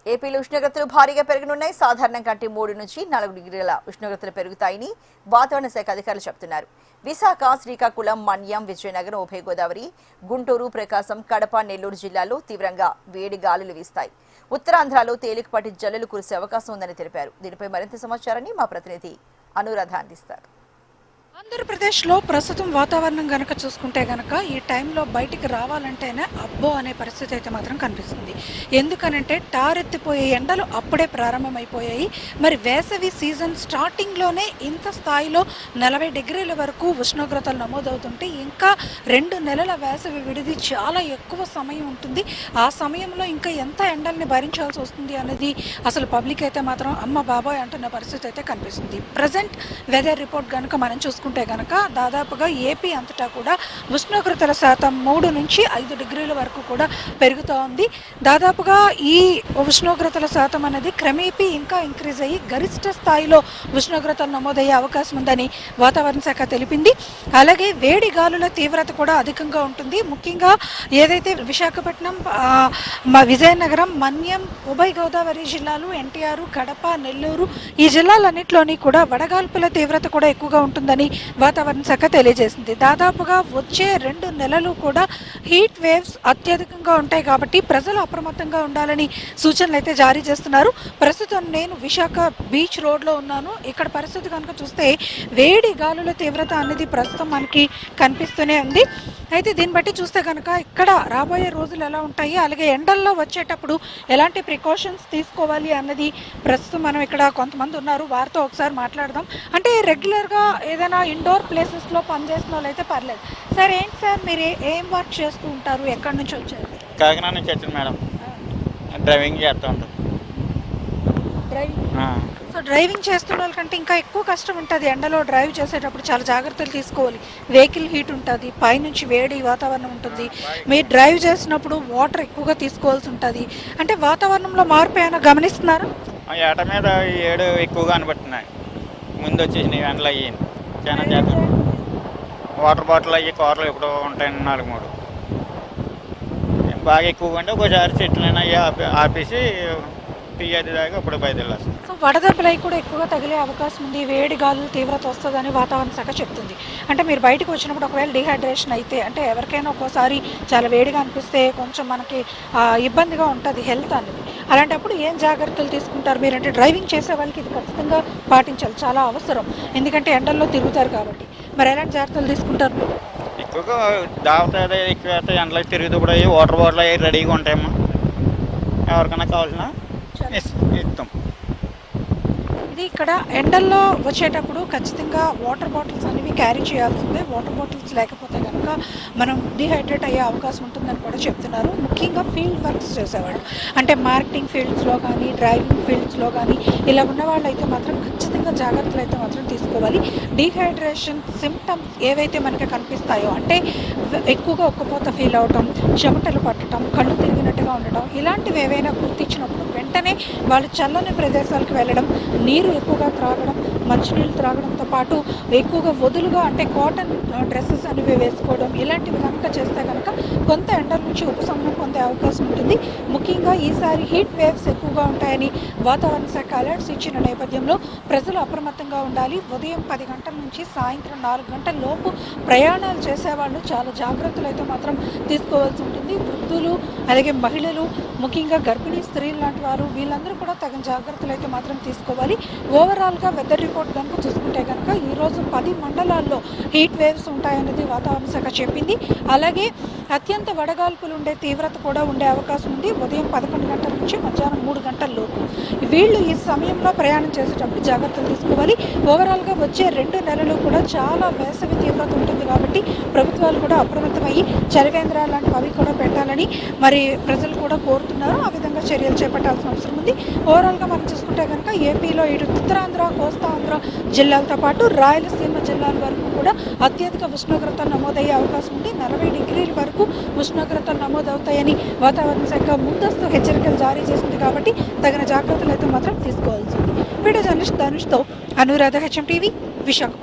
ఏపీలో ఉష్ణోగ్రతలు భారీగా పెరగనున్నాయి. సాధారణం కంటే 3 నుంచి 4 డిగ్రీల ఉష్ణోగ్రతలు పెరుగుతాయని వాతావరణ శాఖ అధికారులు చెబుతున్నారు. విశాఖ, శ్రీకాకుళం, మన్యం, విజయనగరం, ఉభయ గోదావరి, గుంటూరు, ప్రకాశం, కడప, నెల్లూరు జిల్లాల్లో తీవ్రంగా వేడి గాలులు వీస్తాయి. ఉత్తరాంధ్రలో తేలికపాటి జల్లులు కురిసే అవకాశం ఉందని తెలిపారు. దీనిపై మరింత సమాచారాన్ని మా ప్రతినిధి అనురాధ అందిస్తారు. ఆంధ్రప్రదేశ్లో ప్రస్తుతం వాతావరణం గనక చూసుకుంటే గనక ఈ టైంలో బయటికి రావాలంటేనే అబ్బో అనే పరిస్థితి అయితే మాత్రం కనిపిస్తుంది. ఎందుకనంటే టారెత్తిపోయే ఎండలు అప్పుడే ప్రారంభమైపోయాయి. మరి వేసవి సీజన్ స్టార్టింగ్లోనే ఇంత స్థాయిలో 40 డిగ్రీల వరకు ఉష్ణోగ్రతలు నమోదవుతుంటే ఇంకా 2 నెలల వేసవి విడిది చాలా ఎక్కువ సమయం ఉంటుంది. ఆ సమయంలో ఇంకా ఎంత ఎండల్ని భరించాల్సి వస్తుంది అనేది అసలు పబ్లిక్ అయితే మాత్రం అమ్మ బాబాయ్ అంటున్న పరిస్థితి అయితే కనిపిస్తుంది. ప్రజెంట్ వెదర్ రిపోర్ట్ కనుక మనం చూసుకుంటే కనుక దాదాపుగా ఏపీ అంతటా కూడా ఉష్ణోగ్రతల శాతం 3 నుంచి 5 డిగ్రీల వరకు కూడా పెరుగుతూ ఉంది. దాదాపుగా ఈ ఉష్ణోగ్రతల శాతం అనేది క్రమేపీ ఇంకా ఇంక్రీజ్ అయ్యి గరిష్ట స్థాయిలో ఉష్ణోగ్రతలు నమోదయ్యే అవకాశం ఉందని వాతావరణ శాఖ తెలిపింది. అలాగే వేడి గాలుల తీవ్రత కూడా అధికంగా ఉంటుంది. ముఖ్యంగా ఏదైతే విశాఖపట్నం, విజయనగరం, మన్యం, ఉభయ గోదావరి జిల్లాలు, ఎన్టీఆర్, కడప, నెల్లూరు ఈ జిల్లాలన్నింటిలోని కూడా వడగాల్పుల తీవ్రత కూడా ఎక్కువగా ఉంటుందని వాతావరణ శాఖ తెలియజేసింది. దాదాపుగా వచ్చే 2 నెలలు కూడా హీట్ వేవ్స్ అత్యధికంగా ఉంటాయి కాబట్టి ప్రజలు అప్రమత్తంగా ఉండాలని సూచనలు అయితే జారీ చేస్తున్నారు. ప్రస్తుతం నేను విశాఖ బీచ్ రోడ్లో ఉన్నాను. ఇక్కడ పరిస్థితి కనుక చూస్తే వేడి గాలుల తీవ్రత అనేది ప్రస్తుతం మనకి కనిపిస్తూనే ఉంది. అయితే దీన్ని బట్టి చూస్తే కనుక ఇక్కడ రాబోయే రోజులు ఎలా ఉంటాయి, అలాగే ఎండల్లో వచ్చేటప్పుడు ఎలాంటి ప్రికాషన్స్ తీసుకోవాలి అన్నది ప్రస్తుతం మనం ఇక్కడ కొంతమంది ఉన్నారు, వారితో ఒకసారి మాట్లాడదాం. అంటే రెగ్యులర్గా ఏదైనా ఇండోర్ ప్లేసెస్లో పనిచేసిన వాళ్ళు అయితే పర్లేదు. సార్ ఏంటి సార్ మీరు ఏం వర్క్ చేస్తూ ఉంటారు, ఎక్కడి నుంచి వచ్చారు? కాకినాడ నుంచి వచ్చాను మేడం. డ్రైవింగ్ చేస్తూ ఉంటాను. సో డ్రైవింగ్ చేస్తున్న వాళ్ళకంటే ఇంకా ఎక్కువ కష్టం ఉంటుంది. ఎండలో డ్రైవ్ చేసేటప్పుడు చాలా జాగ్రత్తలు తీసుకోవాలి. వెహికల్ హీట్ ఉంటుంది, పైనుంచి వేడి వాతావరణం ఉంటుంది. మీరు డ్రైవ్ చేసినప్పుడు వాటర్ ఎక్కువగా తీసుకోవాల్సి ఉంటుంది. అంటే వాతావరణంలో మార్పు ఏమైనా గమనిస్తున్నారా? ఏట మీద 7 ఎక్కువగా అనిపిస్తున్నాయి. ముందు వచ్చేసినాయి ఎండలు అయ్యి చాలా చేస్తాం. వాటర్ బాటిల్ అయ్యి కూరలు ఎప్పుడో ఉంటాయి 4-3 బాగా ఎక్కువగా ఉంటే ఒకసారి చెట్లైనా ఆపేసి తీయది దాకా ఇప్పుడు బయలుదేరాలి. సో వడదెబ్బలు కూడా ఎక్కువగా తగిలే అవకాశం ఉంది. వేడి గాలుల తీవ్రత వస్తుందని వాతావరణ శాఖ చెప్తుంది. అంటే మీరు బయటకు వచ్చినప్పుడు ఒకవేళ డిహైడ్రేషన్ అయితే, అంటే ఎవరికైనా ఒక్కోసారి చాలా వేడిగా అనిపిస్తే కొంచెం మనకి ఇబ్బందిగా ఉంటుంది హెల్త్ అనేది. అలాంటప్పుడు ఏం జాగ్రత్తలు తీసుకుంటారు మీరు? అంటే డ్రైవింగ్ చేసే వాళ్ళకి ఇది ఖచ్చితంగా పాటించాలి, చాలా అవసరం. ఎందుకంటే ఎండల్లో తిరుగుతారు కాబట్టి. మరి ఎలాంటి జాగ్రత్తలు తీసుకుంటారు మీరు? ఎక్కువగా దావత ఎక్కువ ఎండలో తిరుగుతూ వాటర్ బాటిల్ అవి రెడీగా ఉంటాయమ్మా. ఎవరికైనా కావాల్సిన ఇస్తాం. ఇది ఇక్కడ ఎండల్లో వచ్చేటప్పుడు ఖచ్చితంగా వాటర్ బాటిల్స్ అనేవి క్యారీ చేయాల్సిందే. వాటర్ బాటిల్స్ లేకపోతే కనుక మనం డిహైడ్రేట్ అయ్యే అవకాశం ఉంటుందని కూడా చెప్తున్నారు. ముఖ్యంగా ఫీల్డ్ వర్క్స్ చేసేవాళ్ళు, అంటే మార్కెటింగ్ ఫీల్డ్స్లో కానీ డ్రైవింగ్ ఫీల్డ్స్లో కానీ ఇలా ఉన్న వాళ్ళు అయితే మాత్రం ఖచ్చితంగా జాగ్రత్తలు అయితే మాత్రం తీసుకోవాలి. డిహైడ్రేషన్ సిమ్టమ్స్ ఏవైతే మనకి కనిపిస్తాయో, అంటే ఎక్కువగా ఒక్కపోత ఫీల్ అవటం, చెమటలు పట్టడం, కళ్ళు తిరిగినట్టుగా ఉండటం, ఇలాంటివి ఏవైనా గుర్తించినప్పుడు వెంటనే వాళ్ళు చల్లని ప్రదేశాలకు వెళ్ళడం, నీరు ఎక్కువగా త్రాగడం, మంచినీళ్ళు త్రాగడంతో పాటు ఎక్కువగా వదులుగా అంటే కాటన్ డ్రెస్సెస్ అనేవి వేసుకోవడం, ఇలాంటివి కనుక చేస్తే కనుక కొంత ఎండల నుంచి ఉపశమనం పొందే అవకాశం ఉంటుంది. ముఖ్యంగా ఈసారి హీట్ వేవ్స్ ఎక్కువగా ఉంటాయని వాతావరణ శాఖ అలర్ట్స్ ఇచ్చిన నేపథ్యంలో ప్రజలు అప్రమత్తంగా ఉండాలి. ఉదయం 10 గంటల నుంచి సాయంత్రం 4 గంటల లోపు ప్రయాణాలు చేసేవాళ్ళు చాలా జాగ్రత్తలు అయితే మాత్రం తీసుకోవాల్సి ఉంటుంది. వృద్ధులు, అలాగే మహిళలు, ముఖ్యంగా గర్భిణీ స్త్రీలు లాంటి వారు, వీళ్ళందరూ కూడా తగిన జాగ్రత్తలు అయితే మాత్రం తీసుకోవాలి. ఓవరాల్గా వెదర్ రిపోర్ట్ కనుక చూసుకుంటే కనుక ఈరోజు 10 మండలాల్లో హీట్ వేవ్స్ ఉంటాయన్నది వాతావరణ శాఖ చెప్పింది. అలాగే అత్యంత వడగాల్పులు ఉండే తీవ్రత కూడా ఉండే అవకాశం ఉంది. ఉదయం 11 గంటల నుంచి మధ్యాహ్నం 3 గంటల లోపు. వీళ్ళు ఈ సమయంలో ప్రయాణం చేసేటప్పుడు జాగ్రత్తలు తీసుకోవాలి. ఓవరాల్గా వచ్చే 2 నెలలు కూడా చాలా వేసవి తీవ్రత ఉంటుంది కాబట్టి ప్రభుత్వాలు కూడా అప్రమత్తమయ్యి చలివేంద్రాలు లాంటివి అవి కూడా పెట్టాలని మరి ప్రజలు కూడా కోరుతున్నారు. ఆ విధంగా చర్యలు చేపట్టాల్సిన అవసరం ఉంది. ఓవరాల్గా మనం చూసుకుంటే కనుక ఏపీలో ఇటు ఉత్తరాంధ్ర, కోస్తాంధ్ర జిల్లాలతో పాటు రాయలసీమ జిల్లాల వరకు కూడా అత్యధిక ఉష్ణోగ్రతలు నమోదయ్యే అవకాశం ఉంది. 40 డిగ్రీల వరకు ఉష్ణోగ్రతలు నమోదవుతాయని వాతావరణ శాఖ ముందస్తు హెచ్చరికలు జారీ చేసింది కాబట్టి తగిన జాగ్రత్తలు అయితే మాత్రం తీసుకోవాల్సింది. వీడియో జర్నలిస్ట్ ధనుష్తో అనురాధ, HM టీవీ, విశాఖ.